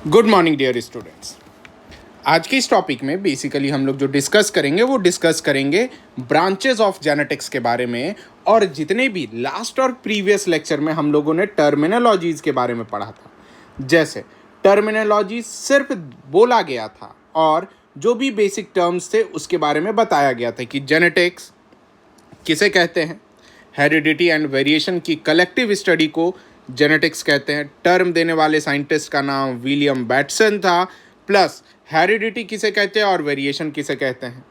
Good morning dear students. आज के इस टॉपिक में बेसिकली हम लोग जो डिस्कस करेंगे वो डिस्कस करेंगे ब्रांचेस ऑफ जेनेटिक्स के बारे में। और जितने भी लास्ट और प्रीवियस लेक्चर में हम लोगों ने टर्मिनोलॉजीज़ के बारे में पढ़ा था, जैसे टर्मिनोलॉजी सिर्फ बोला गया था और जो भी बेसिक टर्म्स थे उसके बारे में बताया गया था कि जेनेटिक्स किसे कहते हैं, हेरिडिटी एंड वेरिएशन की कलेक्टिव स्टडी को जेनेटिक्स कहते हैं। टर्म देने वाले साइंटिस्ट का नाम विलियम बैटसन था, प्लस हेरिडिटी किसे कहते हैं और वेरिएशन किसे कहते हैं।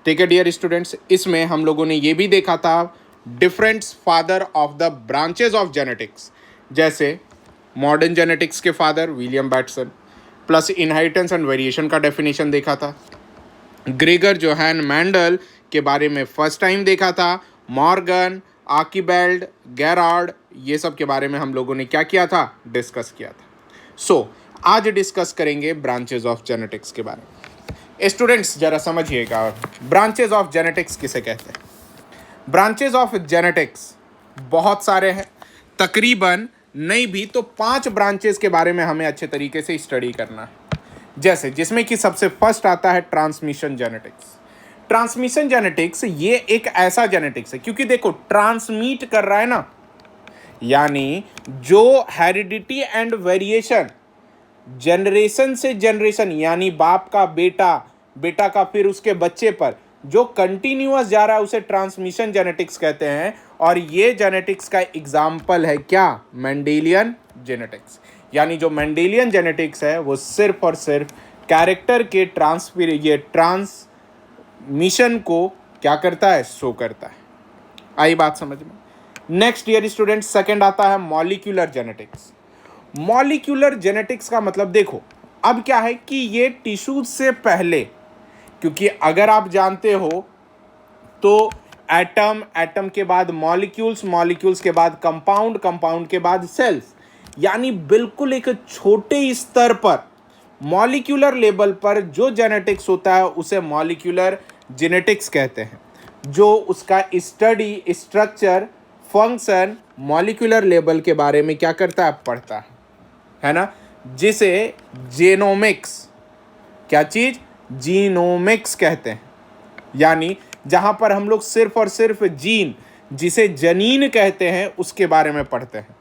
ठीक है डियर स्टूडेंट्स, इसमें हम लोगों ने ये भी देखा था different father of the branches of genetics, जैसे मॉडर्न जेनेटिक्स के father William Bateson, plus inheritance and variation का डेफिनेशन देखा था। ग्रेगर जोहान मैंडल के बारे में फर्स्ट टाइम देखा था। मॉर्गन, आर्किबेल्ड, गेरार्ड, ये सब के बारे में हम लोगों ने क्या किया था, डिस्कस किया था। आज डिस्कस करेंगे ब्रांचेस ऑफ जेनेटिक्स के बारे में। स्टूडेंट्स जरा समझिएगा, ब्रांचेस ऑफ जेनेटिक्स किसे कहते हैं। ब्रांचेस ऑफ जेनेटिक्स बहुत सारे हैं, तकरीबन नहीं भी तो 5 ब्रांचेस के बारे में हमें अच्छे तरीके से स्टडी करना है। जैसे जिसमें कि सबसे फर्स्ट आता है ट्रांसमिशन जेनेटिक्स। ट्रांसमिशन जेनेटिक्स ये एक ऐसा जेनेटिक्स है, क्योंकि देखो ट्रांसमिट कर रहा है ना, यानी जो हेरिडिटी एंड वेरिएशन जनरेशन से जनरेशन, यानी बाप का बेटा, बेटा का फिर उसके बच्चे पर जो कंटिन्यूअस जा रहा है उसे ट्रांसमिशन जेनेटिक्स कहते हैं। और ये जेनेटिक्स का एग्जाम्पल है क्या, मेंडेलियन जेनेटिक्स। यानी जो मेंडेलियन जेनेटिक्स है वो सिर्फ और सिर्फ कैरेक्टर के ट्रांसमिशन को क्या करता है, शो करता है। आई बात समझ में। नेक्स्ट डियर स्टूडेंट, सेकंड आता है मॉलिक्यूलर जेनेटिक्स। मॉलिक्यूलर जेनेटिक्स का मतलब देखो अब क्या है कि ये टिश्यूज से पहले, क्योंकि अगर आप जानते हो तो एटम, एटम के बाद मॉलिक्यूल्स, मॉलिक्यूल्स के बाद कंपाउंड, कंपाउंड के बाद सेल्स, यानी बिल्कुल एक छोटे स्तर पर मॉलिक्यूलर लेवल पर जो जेनेटिक्स होता है उसे मॉलिक्यूलर जेनेटिक्स कहते हैं। जो उसका study, structure, function molecular level के बारे में क्या करता है, पढ़ता है ना, जिसे जेनोमिक्स, क्या चीज, जीनोमिक्स कहते हैं। यानी जहां पर हम लोग सिर्फ और सिर्फ जीन, जिसे जनीन कहते हैं, उसके बारे में पढ़ते हैं।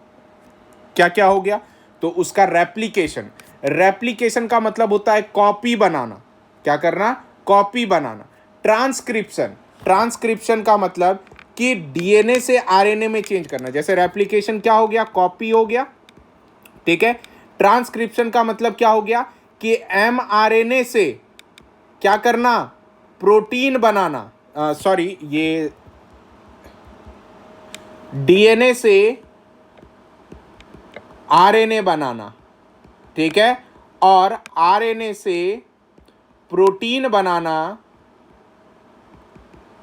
क्या क्या हो गया, तो उसका रेप्लिकेशन, रेप्लिकेशन का मतलब होता है कॉपी बनाना, क्या करना, कॉपी बनाना। ट्रांसक्रिप्शन, ट्रांसक्रिप्शन का मतलब कि डीएनए से आरएनए में चेंज करना। जैसे रेप्लिकेशन क्या हो गया, कॉपी हो गया, ठीक है। ट्रांसक्रिप्शन का मतलब क्या हो गया कि एमआरएनए से क्या करना, प्रोटीन बनाना, ये डीएनए से आरएनए बनाना, ठीक है, और आरएनए से प्रोटीन बनाना।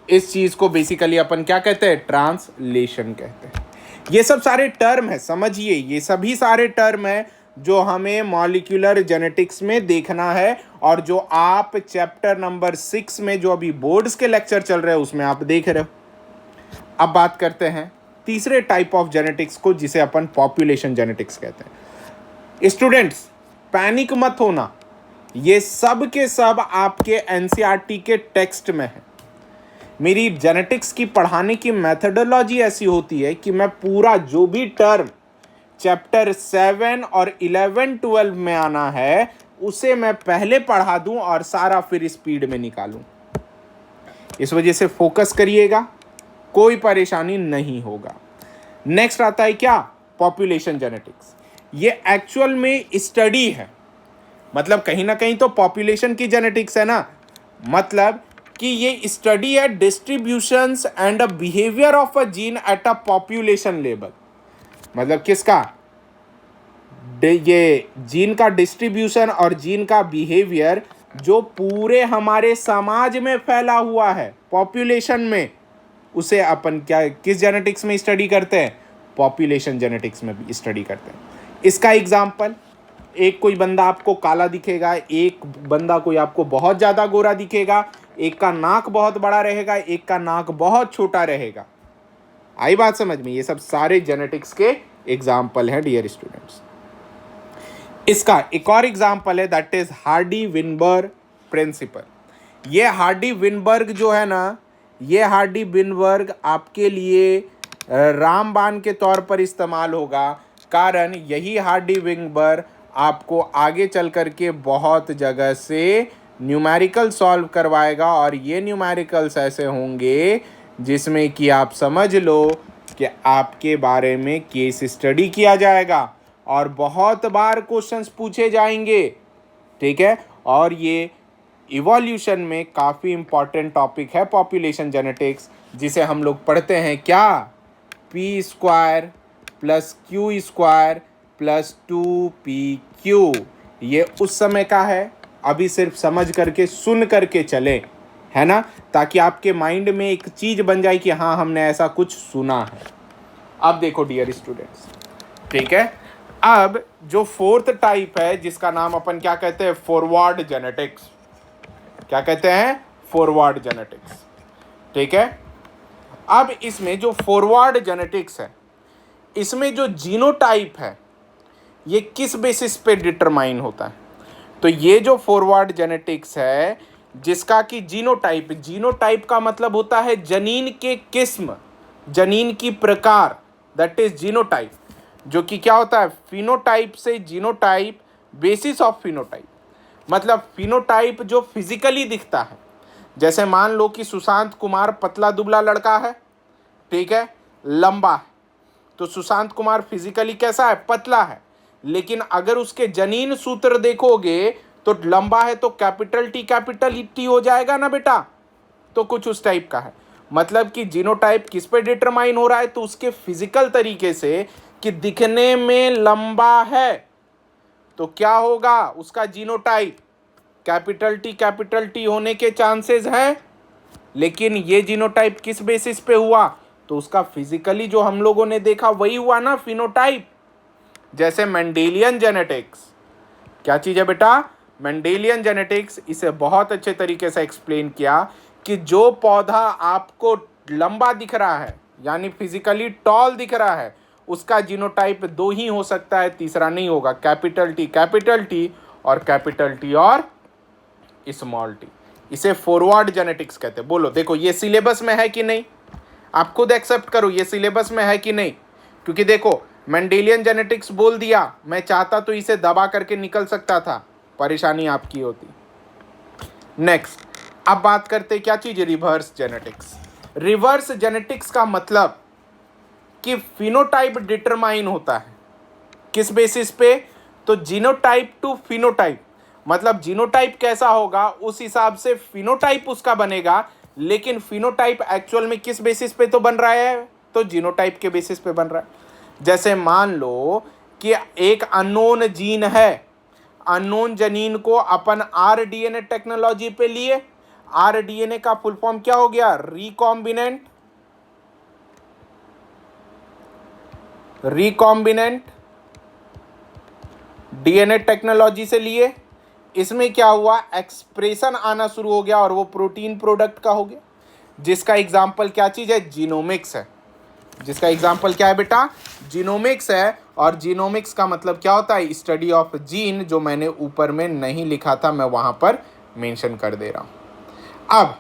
इस चीज को बेसिकली अपन क्या कहते हैं, ट्रांसलेशन कहते हैं। ये सब सारे टर्म है, समझिए, ये सभी सारे टर्म है जो हमें मॉलिक्यूलर जेनेटिक्स में देखना है और जो आप चैप्टर नंबर 6 में जो अभी बोर्ड्स के लेक्चर चल रहे हैं उसमें आप देख रहे हो। अब बात करते हैं तीसरे टाइप ऑफ जेनेटिक्स को, जिसे अपन पॉपुलेशन जेनेटिक्स कहते हैं। स्टूडेंट्स पैनिक मत होना, ये सब के सब आपके एनसीईआरटी के टेक्स्ट में है। मेरी जेनेटिक्स की पढ़ाने की मेथडोलॉजी ऐसी होती है कि मैं पूरा जो भी टर्म चैप्टर 7 और 11, 12 में आना है उसे मैं पहले पढ़ा दूं और सारा फिर स्पीड में निकालूं। इस वजह से फोकस करिएगा, कोई परेशानी नहीं होगा। नेक्स्ट आता है क्या, पॉपुलेशन जेनेटिक्स। ये एक्चुअल में स्टडी है, मतलब कहीं ना कहीं तो पॉपुलेशन की जेनेटिक्स है ना, मतलब कि ये स्टडी है distributions and a behaviour of a gene at a population level. मतलब किसका, ये जीन का डिस्ट्रीब्यूशन और जीन का बिहेवियर जो पूरे हमारे समाज में फैला हुआ है पॉपुलेशन में, उसे अपन क्या, किस जेनेटिक्स में स्टडी करते हैं, पॉपुलेशन जेनेटिक्स में भी स्टडी करते हैं। इसका एग्जांपल, एक कोई बंदा आपको काला दिखेगा, एक बंदा कोई आपको बहुत ज़्यादा गोरा दिखेगा, एक का नाक बहुत बड़ा रहेगा, एक का नाक बहुत छोटा रहेगा। आई बात समझ में, ये सब सारे जेनेटिक्स के एग्जाम्पल हैं डियर स्टूडेंट्स। इसका एक और एग्जाम्पल है, that is Hardy Weinberg principal. ये हार्डी विनबर्ग जो है ना, ये हार्डी विनबर्ग आपके लिए रामबाण के तौर पर इस्तेमाल होगा, कारण यही हार्डी विनबर्ग आपको आगे चल कर के बहुत जगह से न्यूमेरिकल सॉल्व करवाएगा, और ये न्यूमेरिकल्स ऐसे होंगे जिसमें कि आप समझ लो कि आपके बारे में केस स्टडी किया जाएगा और बहुत बार क्वेश्चंस पूछे जाएंगे, ठीक है। और ये इवोल्यूशन में काफ़ी इंपॉर्टेंट टॉपिक है पॉपुलेशन जेनेटिक्स, जिसे हम लोग पढ़ते हैं क्या, P square plus Q square plus 2pq। ये उस समय का है, अभी सिर्फ समझ करके सुन करके चले, है ना, ताकि आपके माइंड में एक चीज़ बन जाए कि हाँ हमने ऐसा कुछ सुना है। अब देखो डियर स्टूडेंट्स, ठीक है, अब जो फोर्थ टाइप है जिसका नाम अपन क्या कहते हैं, फॉरवर्ड जेनेटिक्स। क्या कहते हैं, फॉरवर्ड जेनेटिक्स, ठीक है। अब इसमें जो फॉरवर्ड जेनेटिक्स है, इसमें जो जीनोटाइप है ये किस बेसिस पे डिटरमाइन होता है, तो ये जो फॉरवर्ड जेनेटिक्स है जिसका कि जीनोटाइप, जीनोटाइप का मतलब होता है जनीन के किस्म, जनीन की प्रकार, दैट इज जीनोटाइप। जो कि क्या होता है, फिनोटाइप से जीनोटाइप, बेसिस ऑफ फिनोटाइप, मतलब फिनोटाइप जो फिजिकली दिखता है। जैसे मान लो कि सुशांत कुमार पतला दुबला लड़का है, ठीक है, लंबा है, तो सुशांत कुमार फिजिकली कैसा है, पतला है, लेकिन अगर उसके जनीन सूत्र देखोगे तो लंबा है तो कैपिटल टी हो जाएगा ना बेटा, तो कुछ उस टाइप का है। मतलब कि जीनोटाइप किस पे डिटरमाइन हो रहा है, तो उसके फिजिकल तरीके से कि दिखने में लंबा है तो क्या होगा उसका जीनोटाइप, कैपिटल टी होने के चांसेस हैं। लेकिन ये जीनोटाइप किस बेसिस पे हुआ, तो उसका फिजिकली जो हम लोगों ने देखा वही हुआ ना, फिनोटाइप। जैसे मेंडेलियन जेनेटिक्स, क्या चीज़ है बेटा, मेंडेलियन जेनेटिक्स, इसे बहुत अच्छे तरीके से एक्सप्लेन किया कि जो पौधा आपको लंबा दिख रहा है यानी फिजिकली टॉल दिख रहा है, उसका जीनोटाइप दो ही हो सकता है, तीसरा नहीं होगा, कैपिटल टी और कैपिटल टी और स्मॉल टी। इसे फॉरवर्ड जेनेटिक्स कहते हैं। बोलो देखो ये सिलेबस में है कि नहीं, आप खुद एक्सेप्ट करो ये सिलेबस में है कि नहीं, क्योंकि देखो मेंडेलियन जेनेटिक्स बोल दिया, मैं चाहता तो इसे दबा करके निकल सकता था, परेशानी आपकी होती। नेक्स्ट, अब बात करते क्या चीज, रिवर्स जेनेटिक्स। रिवर्स जेनेटिक्स का मतलब कि फिनोटाइप डिटरमाइन होता है किस बेसिस पे, तो जीनोटाइप टू फिनोटाइप, मतलब जीनोटाइप कैसा होगा उस हिसाब से फिनोटाइप उसका बनेगा, लेकिन फिनोटाइप एक्चुअल में किस बेसिस पे तो बन रहा है, तो जीनोटाइप के बेसिस पे बन रहा है। जैसे मान लो कि एक अननोन जीन है, अननोन जनीन को अपन आरडीएनए टेक्नोलॉजी पे लिए, आरडीएनए का फुल फॉर्म क्या हो गया, रिकॉम्बिनेंट डीएनए टेक्नोलॉजी से लिए, इसमें क्या हुआ, एक्सप्रेशन आना शुरू हो गया और वो प्रोटीन प्रोडक्ट का हो गया, जिसका एग्जाम्पल क्या चीज है, जीनोमिक्स है। जिसका एग्जाम्पल क्या है बेटा, जीनोमिक्स है। और जीनोमिक्स का मतलब क्या होता है, स्टडी ऑफ जीन, जो मैंने ऊपर में नहीं लिखा था मैं वहां पर मेंशन कर दे रहा हूं। अब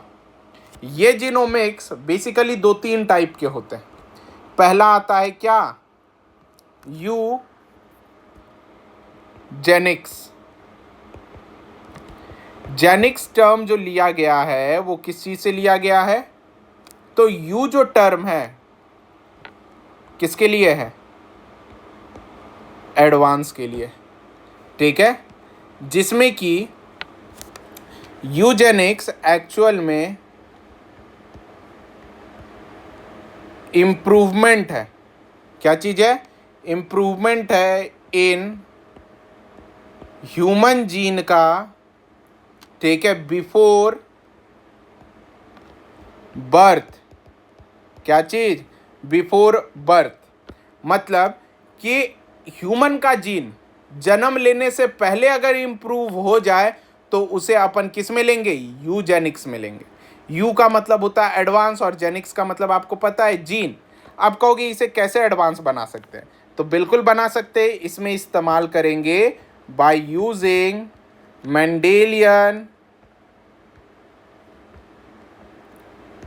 ये जीनोमिक्स बेसिकली 2-3 टाइप के होते हैं। पहला आता है क्या, यूजेनिक्स। जेनिक्स टर्म जो लिया गया है वो किस चीज से लिया गया है, तो यू जो टर्म है किसके लिए है, एडवांस के लिए, ठीक है, जिसमें कि यूजेनिक्स एक्चुअल में इम्प्रूवमेंट है। क्या चीज है, इम्प्रूवमेंट है इन ह्यूमन जीन का, ठीक है, बिफोर बर्थ। क्या चीज, बिफोर बर्थ, मतलब कि ह्यूमन का जीन जन्म लेने से पहले अगर इम्प्रूव हो जाए तो उसे अपन किस में लेंगे, यूजेनिक्स में लेंगे। यू का मतलब होता है एडवांस और जेनिक्स का मतलब आपको पता है जीन। अब कहोगे इसे कैसे एडवांस बना सकते हैं, तो बिल्कुल बना सकते हैं, इसमें इस्तेमाल करेंगे बाय यूजिंग मेंडेलियन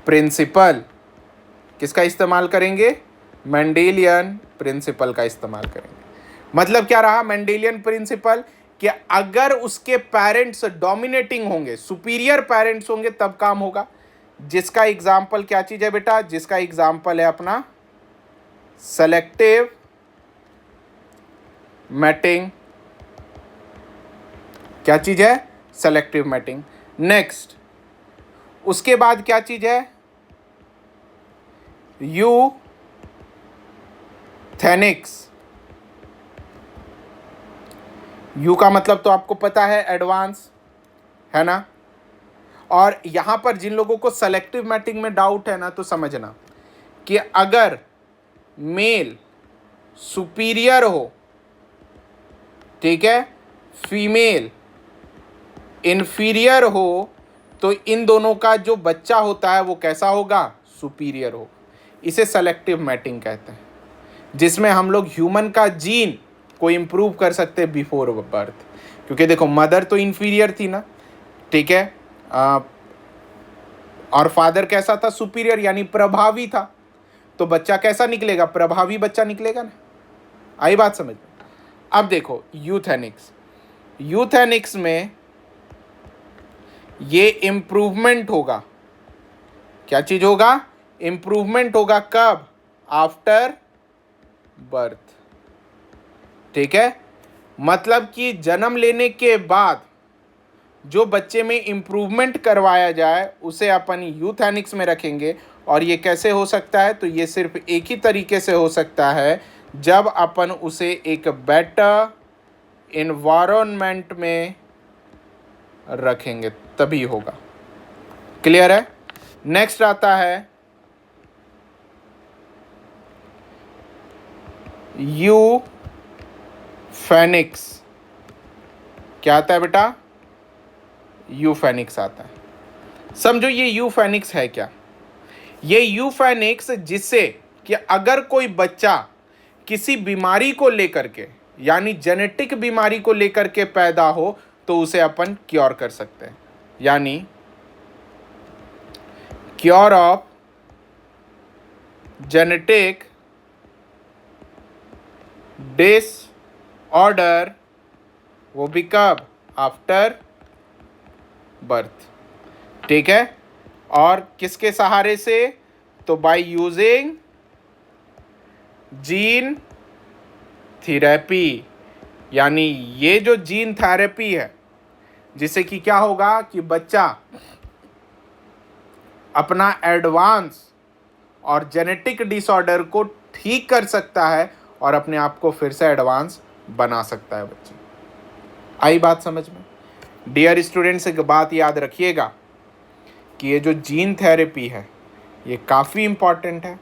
प्रिंसिपल। किसका इस्तेमाल करेंगे? मेंडेलियन प्रिंसिपल का इस्तेमाल करेंगे। मतलब क्या रहा मेंडेलियन प्रिंसिपल? कि अगर उसके पेरेंट्स डोमिनेटिंग होंगे, सुपीरियर पेरेंट्स होंगे, तब काम होगा। जिसका एग्जाम्पल क्या चीज है बेटा? जिसका एग्जाम्पल है अपना सेलेक्टिव मैटिंग। क्या चीज है? Selective matting. नेक्स्ट, उसके बाद क्या चीज है? यूथेनिक्स। यू का मतलब तो आपको पता है, एडवांस, है ना। और यहां पर जिन लोगों को सेलेक्टिव मैटिंग में डाउट है ना, तो समझना कि अगर मेल सुपीरियर हो, ठीक है, फीमेल इंफीरियर हो, तो इन दोनों का जो बच्चा होता है वो कैसा होगा? सुपीरियर हो। इसे सेलेक्टिव मैटिंग कहते हैं, जिसमें हम लोग ह्यूमन का जीन को इम्प्रूव कर सकते हैं बिफोर बर्थ। क्योंकि देखो मदर तो इंफीरियर थी ना, ठीक है, और फादर कैसा था? सुपीरियर, यानी प्रभावी था। तो बच्चा कैसा निकलेगा? प्रभावी बच्चा निकलेगा ना। आई बात समझ में? अब देखो यूथेनिक्स। यूथेनिक्स में ये इम्प्रूवमेंट होगा। क्या चीज होगा? इम्प्रूवमेंट होगा। कब? After birth. ठीक है, मतलब कि जन्म लेने के बाद जो बच्चे में इम्प्रूवमेंट करवाया जाए उसे अपन यूथेनिक्स में रखेंगे। और ये कैसे हो सकता है? तो ये सिर्फ एक ही तरीके से हो सकता है, जब अपन उसे एक बेटर इन्वायरमेंट में रखेंगे, तभी होगा। क्लियर है? नेक्स्ट आता है यूफेनिक्स। क्या आता है बेटा? यूफेनिक्स आता है। समझो ये यूफेनिक्स है क्या? ये यूफेनिक्स जिससे कि अगर कोई बच्चा किसी बीमारी को लेकर के, यानी जेनेटिक बीमारी को लेकर के पैदा हो, तो उसे अपन क्योर कर सकते हैं। यानी क्योर ऑफ जेनेटिक डिसऑर्डर, वो भी कब? After birth. ठीक है, और किसके सहारे से? तो बाय यूजिंग जीन थेरेपी। यानी ये जो जीन थेरेपी है, जिससे कि क्या होगा कि बच्चा अपना एडवांस और जेनेटिक डिसऑर्डर को ठीक कर सकता है और अपने आप को फिर से एडवांस बना सकता है बच्चे। आई बात समझ में? डियर स्टूडेंट्स, एक बात याद रखिएगा कि ये जो जीन थेरेपी है ये काफ़ी इम्पॉर्टेंट है।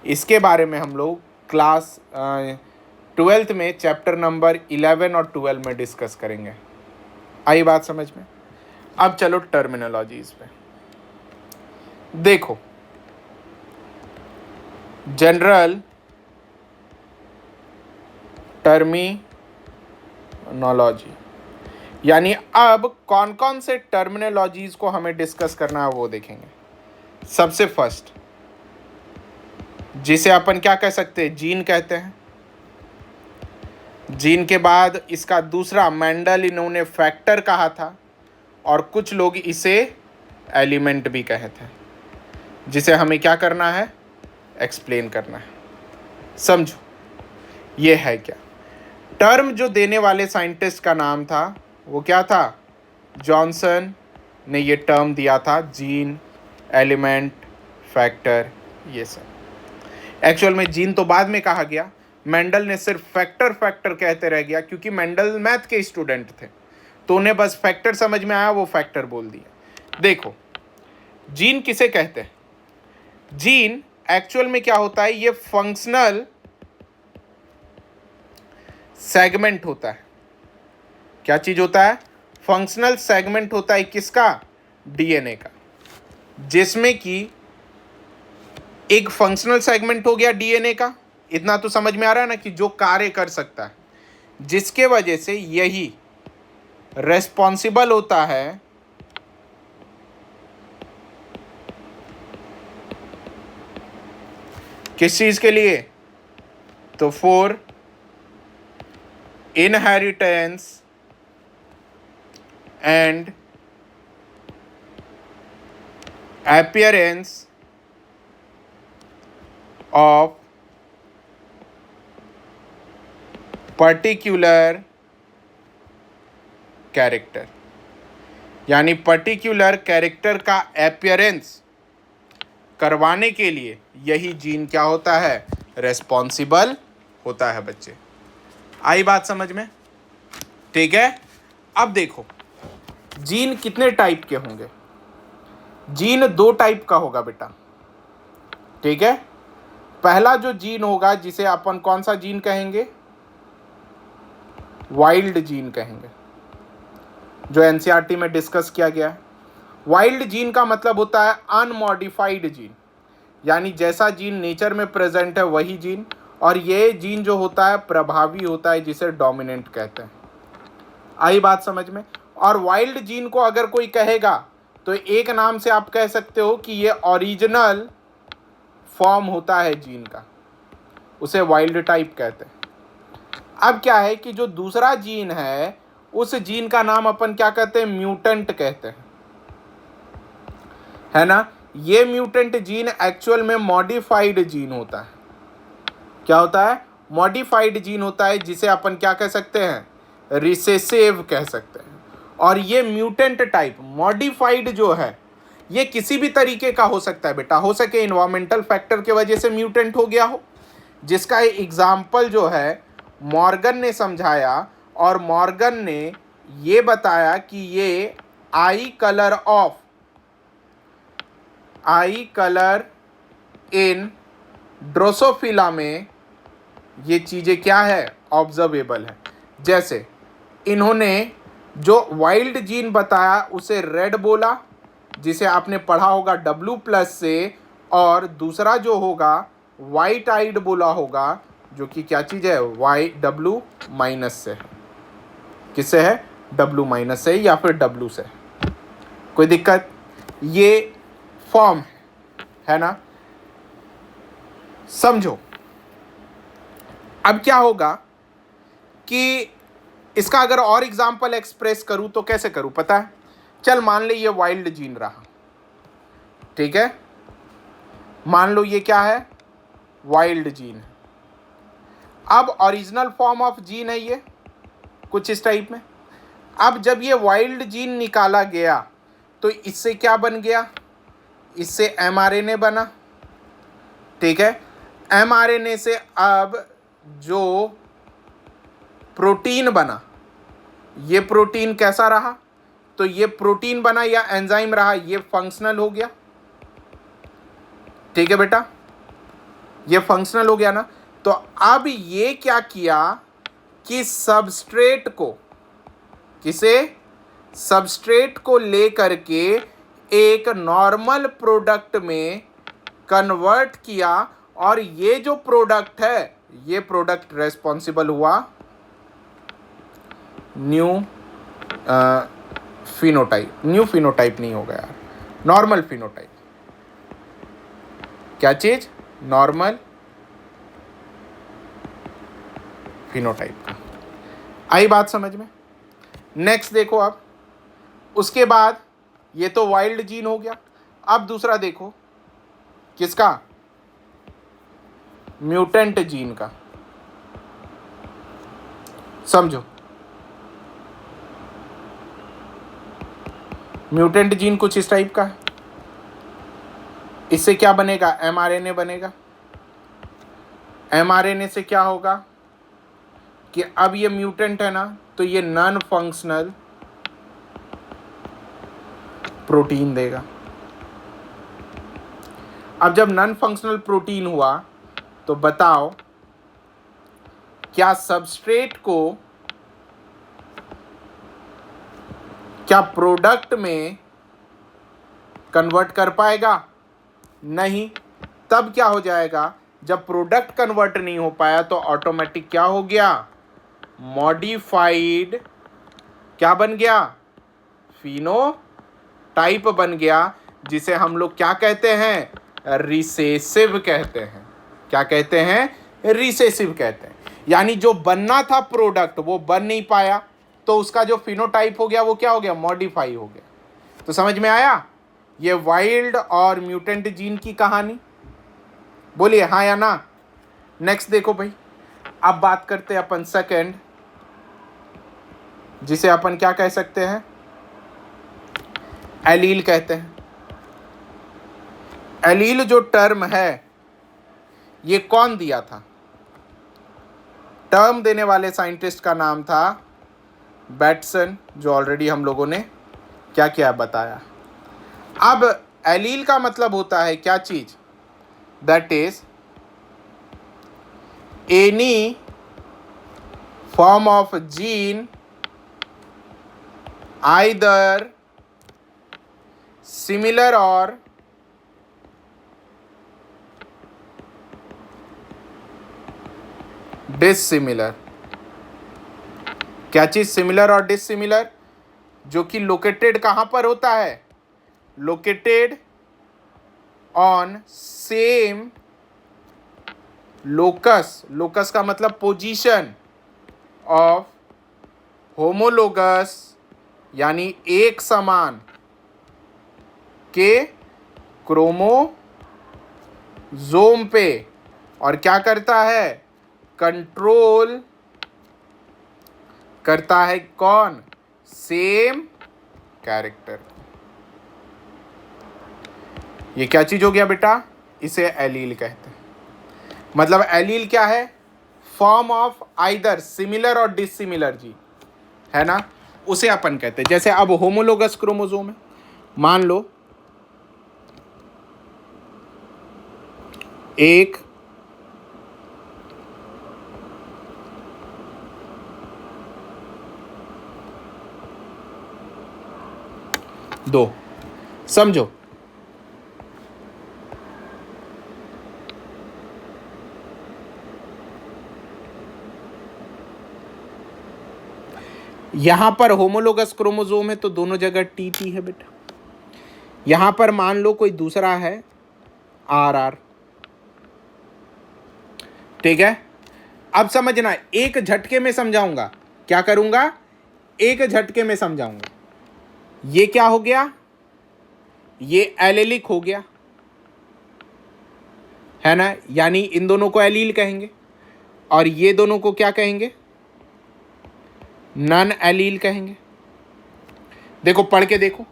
इसके बारे में हम लोग क्लास 12th में चैप्टर नंबर 11 और 12 में डिस्कस करेंगे। आई बात समझ में? अब चलो टर्मिनोलॉजीज पे देखो। जनरल टर्मिनोलॉजी, यानी अब कौन कौन से टर्मिनोलॉजीज को हमें डिस्कस करना है वो देखेंगे। सबसे फर्स्ट, जिसे अपन क्या कह सकते हैं? जीन कहते हैं। जीन के बाद इसका दूसरा, मेंडल इन्होंने फैक्टर कहा था, और कुछ लोग इसे एलिमेंट भी कहे थे, जिसे हमें क्या करना है? एक्सप्लेन करना है। समझो ये है क्या। टर्म जो देने वाले साइंटिस्ट का नाम था वो क्या था? जॉनसन ने ये टर्म दिया था, जीन, एलिमेंट, फैक्टर, ये सब। एक्चुअल में जीन तो बाद में कहा गया, मेंडल ने सिर्फ फैक्टर फैक्टर कहते रह गया, क्योंकि मेंडल मैथ के स्टूडेंट थे तो उन्हें बस फैक्टर समझ में आया, वो फैक्टर बोल दिया। देखो जीन किसे कहते हैं? जीन एक्चुअल में क्या होता है? ये फंक्शनल सेगमेंट होता है। क्या चीज होता है? फंक्शनल सेगमेंट होता है। किसका? डीएनए का। जिसमें कि एक फंक्शनल सेगमेंट हो गया डीएनए का, इतना तो समझ में आ रहा है ना, कि जो कार्य कर सकता है। जिसके वजह से यही रेस्पॉन्सिबल होता है किस चीज के लिए? तो for inheritance and appearance of particular character, यानी पर्टिकुलर कैरेक्टर का अपीयरेंस करवाने के लिए यही जीन क्या होता है? रेस्पॉन्सिबल होता है बच्चे। आई बात समझ में? ठीक है। अब देखो जीन कितने टाइप के होंगे। जीन दो टाइप का होगा बेटा, ठीक है। पहला जो जीन होगा जिसे अपन कौन सा जीन कहेंगे? वाइल्ड जीन कहेंगे, जो एनसीईआरटी में डिस्कस किया गया है। वाइल्ड जीन का मतलब होता है अनमॉडिफाइड जीन, यानी जैसा जीन नेचर में प्रेजेंट है वही जीन, और ये जीन जो होता है प्रभावी होता है, जिसे डोमिनेंट कहते हैं। आई बात समझ में? और वाइल्ड जीन को अगर कोई कहेगा तो एक नाम से आप कह सकते हो कि ये ओरिजिनल फॉर्म होता है जीन का, उसे वाइल्ड टाइप कहते हैं। अब क्या है कि जो दूसरा जीन है उस जीन का नाम अपन क्या कहते हैं? म्यूटेंट कहते हैं, है ना। ये म्यूटेंट जीन एक्चुअल में मॉडिफाइड जीन होता है। क्या होता है? मॉडिफाइड जीन होता है, जिसे अपन क्या कह सकते हैं? रिसेसिव कह सकते हैं। और ये म्यूटेंट टाइप मॉडिफाइड जो है ये किसी भी तरीके का हो सकता है बेटा। हो सके इन्वायरमेंटल फैक्टर के वजह से म्यूटेंट हो गया हो, जिसका एग्जाम्पल जो है मॉर्गन ने समझाया, और मॉर्गन ने ये बताया कि ये आई कलर इन ड्रोसोफिला में ये चीज़ें क्या है? ऑब्जर्वेबल है। जैसे इन्होंने जो वाइल्ड जीन बताया उसे रेड बोला, जिसे आपने पढ़ा होगा W+ से, और दूसरा जो होगा वाइट आइड बोला होगा, जो कि क्या चीज़ है? W- से। किससे है? W- से या फिर W से। कोई दिक्कत? ये फॉर्म है ना, समझो। अब क्या होगा कि इसका अगर और एग्जाम्पल एक्सप्रेस करूं तो कैसे करूं पता है? चल मान ले ये वाइल्ड जीन रहा, ठीक है। मान लो ये क्या है? वाइल्ड जीन है। अब ओरिजिनल फॉर्म ऑफ जीन है ये कुछ इस टाइप में। अब जब ये वाइल्ड जीन निकाला गया तो इससे क्या बन गया? इससे mRNA बना, ठीक है। mRNA से अब जो प्रोटीन बना, ये प्रोटीन कैसा रहा? तो ये प्रोटीन बना या एंजाइम रहा, ये फंक्शनल हो गया, ठीक है बेटा, ये फंक्शनल हो गया ना। तो अब ये क्या किया कि सबस्ट्रेट को, किसे? सबस्ट्रेट को लेकर के एक नॉर्मल प्रोडक्ट में कन्वर्ट किया, और ये जो प्रोडक्ट है ये प्रोडक्ट रेस्पॉन्सिबल हुआ न्यू फिनोटाइप नहीं होगा यार, नॉर्मल फिनोटाइप। क्या चीज? नॉर्मल फिनोटाइप का। आई बात समझ में? नेक्स्ट देखो अब, उसके बाद ये तो वाइल्ड जीन हो गया। अब दूसरा देखो, किसका? म्यूटेंट जीन का। समझो, म्यूटेंट जीन कुछ इस टाइप का है। इससे क्या बनेगा? mRNA बनेगा। mRNA से क्या होगा कि अब ये म्यूटेंट है ना, तो ये नॉन फंक्शनल प्रोटीन देगा। अब जब नॉन फंक्शनल प्रोटीन हुआ तो बताओ क्या सबस्ट्रेट को, क्या प्रोडक्ट में कन्वर्ट कर पाएगा? नहीं। तब क्या हो जाएगा? जब प्रोडक्ट कन्वर्ट नहीं हो पाया तो ऑटोमेटिक क्या हो गया? मॉडिफाइड क्या बन गया, फिनोटाइप बन गया, जिसे हम लोग क्या कहते हैं, रिसेसिव कहते हैं। क्या कहते हैं, रिसेसिव कहते हैं। यानी जो बनना था प्रोडक्ट वो बन नहीं पाया, तो उसका जो फिनोटाइप हो गया वो क्या हो गया, मॉडिफाई हो गया। तो समझ में आया ये वाइल्ड और म्यूटेंट जीन की कहानी? बोलिए हाँ या ना। नेक्स्ट देखो भाई, अब बात करते हैं अपन सेकंड, जिसे अपन क्या कह सकते हैं, एलील कहते हैं। एलील जो टर्म है ये कौन दिया था? टर्म देने वाले साइंटिस्ट का नाम था बैटसन, जो ऑलरेडी हम लोगों ने क्या क्या बताया। अब एलील का मतलब होता है क्या चीज, that is any form of gene either similar और डिसिमिलर। क्या चीज सिमिलर और डिसिमिलर? जो कि लोकेटेड कहां पर होता है, located on same locus, locus का मतलब पोजीशन ऑफ होमोलोगस, यानी एक समान के क्रोमोजोम पे, और क्या करता है, कंट्रोल करता है कौन, सेम कैरेक्टर। ये क्या चीज हो गया बेटा, इसे एलील कहते हैं। मतलब एलील क्या है, फॉर्म ऑफ आइदर सिमिलर और डिसिमिलर जी, है ना, उसे अपन कहते हैं। जैसे अब होमोलोगस क्रोमोसोम है, मान लो एक दो, समझो यहां पर होमोलोगस क्रोमोसोम है तो दोनों जगह टी टी है बेटा। यहां पर मान लो कोई दूसरा है आर आर, ठीक है। अब समझना, एक झटके में समझाऊंगा, क्या करूंगा, एक झटके में समझाऊंगा। ये क्या हो गया, ये एलेलिक हो गया, है ना, यानी इन दोनों को एलील कहेंगे, और ये दोनों को क्या कहेंगे, नॉन एलील कहेंगे। देखो पढ़ के देखो,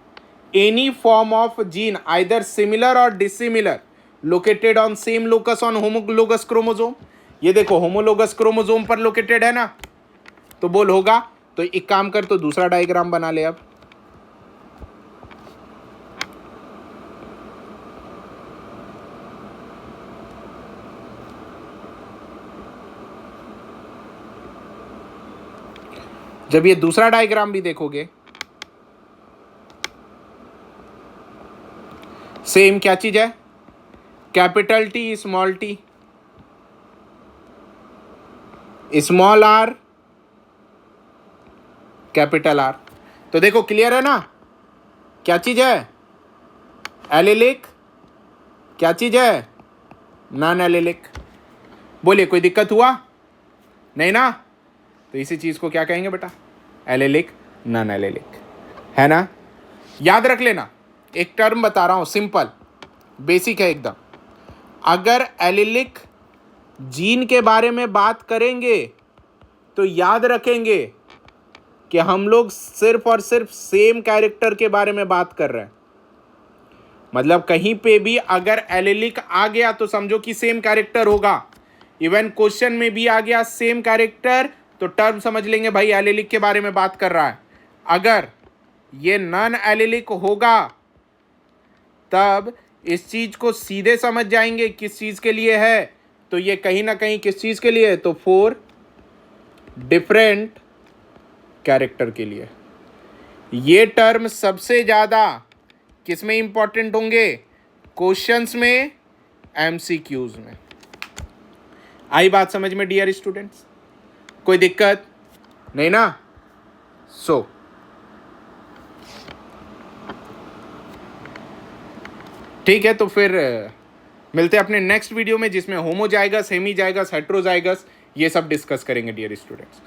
any form of gene either similar और dissimilar located on same locus on homologous chromosome. ये देखो होमोलोगस क्रोमोसोम पर लोकेटेड है ना, तो बोल होगा। तो एक काम कर, तो दूसरा डायग्राम बना ले। अब जब ये दूसरा डायग्राम भी देखोगे, सेम क्या चीज है, capital T small T, small are capital R. तो देखो क्लियर है ना, क्या चीज है, एलेलिक, क्या चीज है, नॉन एलेलिक। बोलिए कोई दिक्कत हुआ नहीं ना? तो इसी चीज को क्या कहेंगे बेटा, एलेलिक, नॉन एलेलिक, है ना। याद रख लेना, एक टर्म बता रहा हूं, सिंपल बेसिक है एकदम। अगर एलेलिक जीन के बारे में बात करेंगे तो याद रखेंगे कि हम लोग सिर्फ और सिर्फ सेम कैरेक्टर के बारे में बात कर रहे हैं। मतलब कहीं पे भी अगर एलेलिक आ गया तो समझो कि सेम कैरेक्टर होगा। इवन क्वेश्चन में भी आ गया सेम कैरेक्टर, तो टर्म समझ लेंगे भाई एलेलिक के बारे में बात कर रहा है। अगर ये नॉन एलेलिक होगा तब इस चीज को सीधे समझ जाएंगे किस चीज के लिए है, तो ये कहीं ना कहीं किस चीज के लिए है, तो फोर डिफरेंट कैरेक्टर के लिए। ये टर्म सबसे ज्यादा किस में इंपॉर्टेंट होंगे, क्वेश्चंस में, एमसीक्यूज में। आई बात समझ में डियर स्टूडेंट्स? कोई दिक्कत? नहीं ना? सो ठीक है, तो फिर मिलते हैं अपने नेक्स्ट वीडियो में, जिसमें होमोजाइगस, हेमीजाइगस, हेट्रोजाइगस ये सब डिस्कस करेंगे डियर स्टूडेंट्स।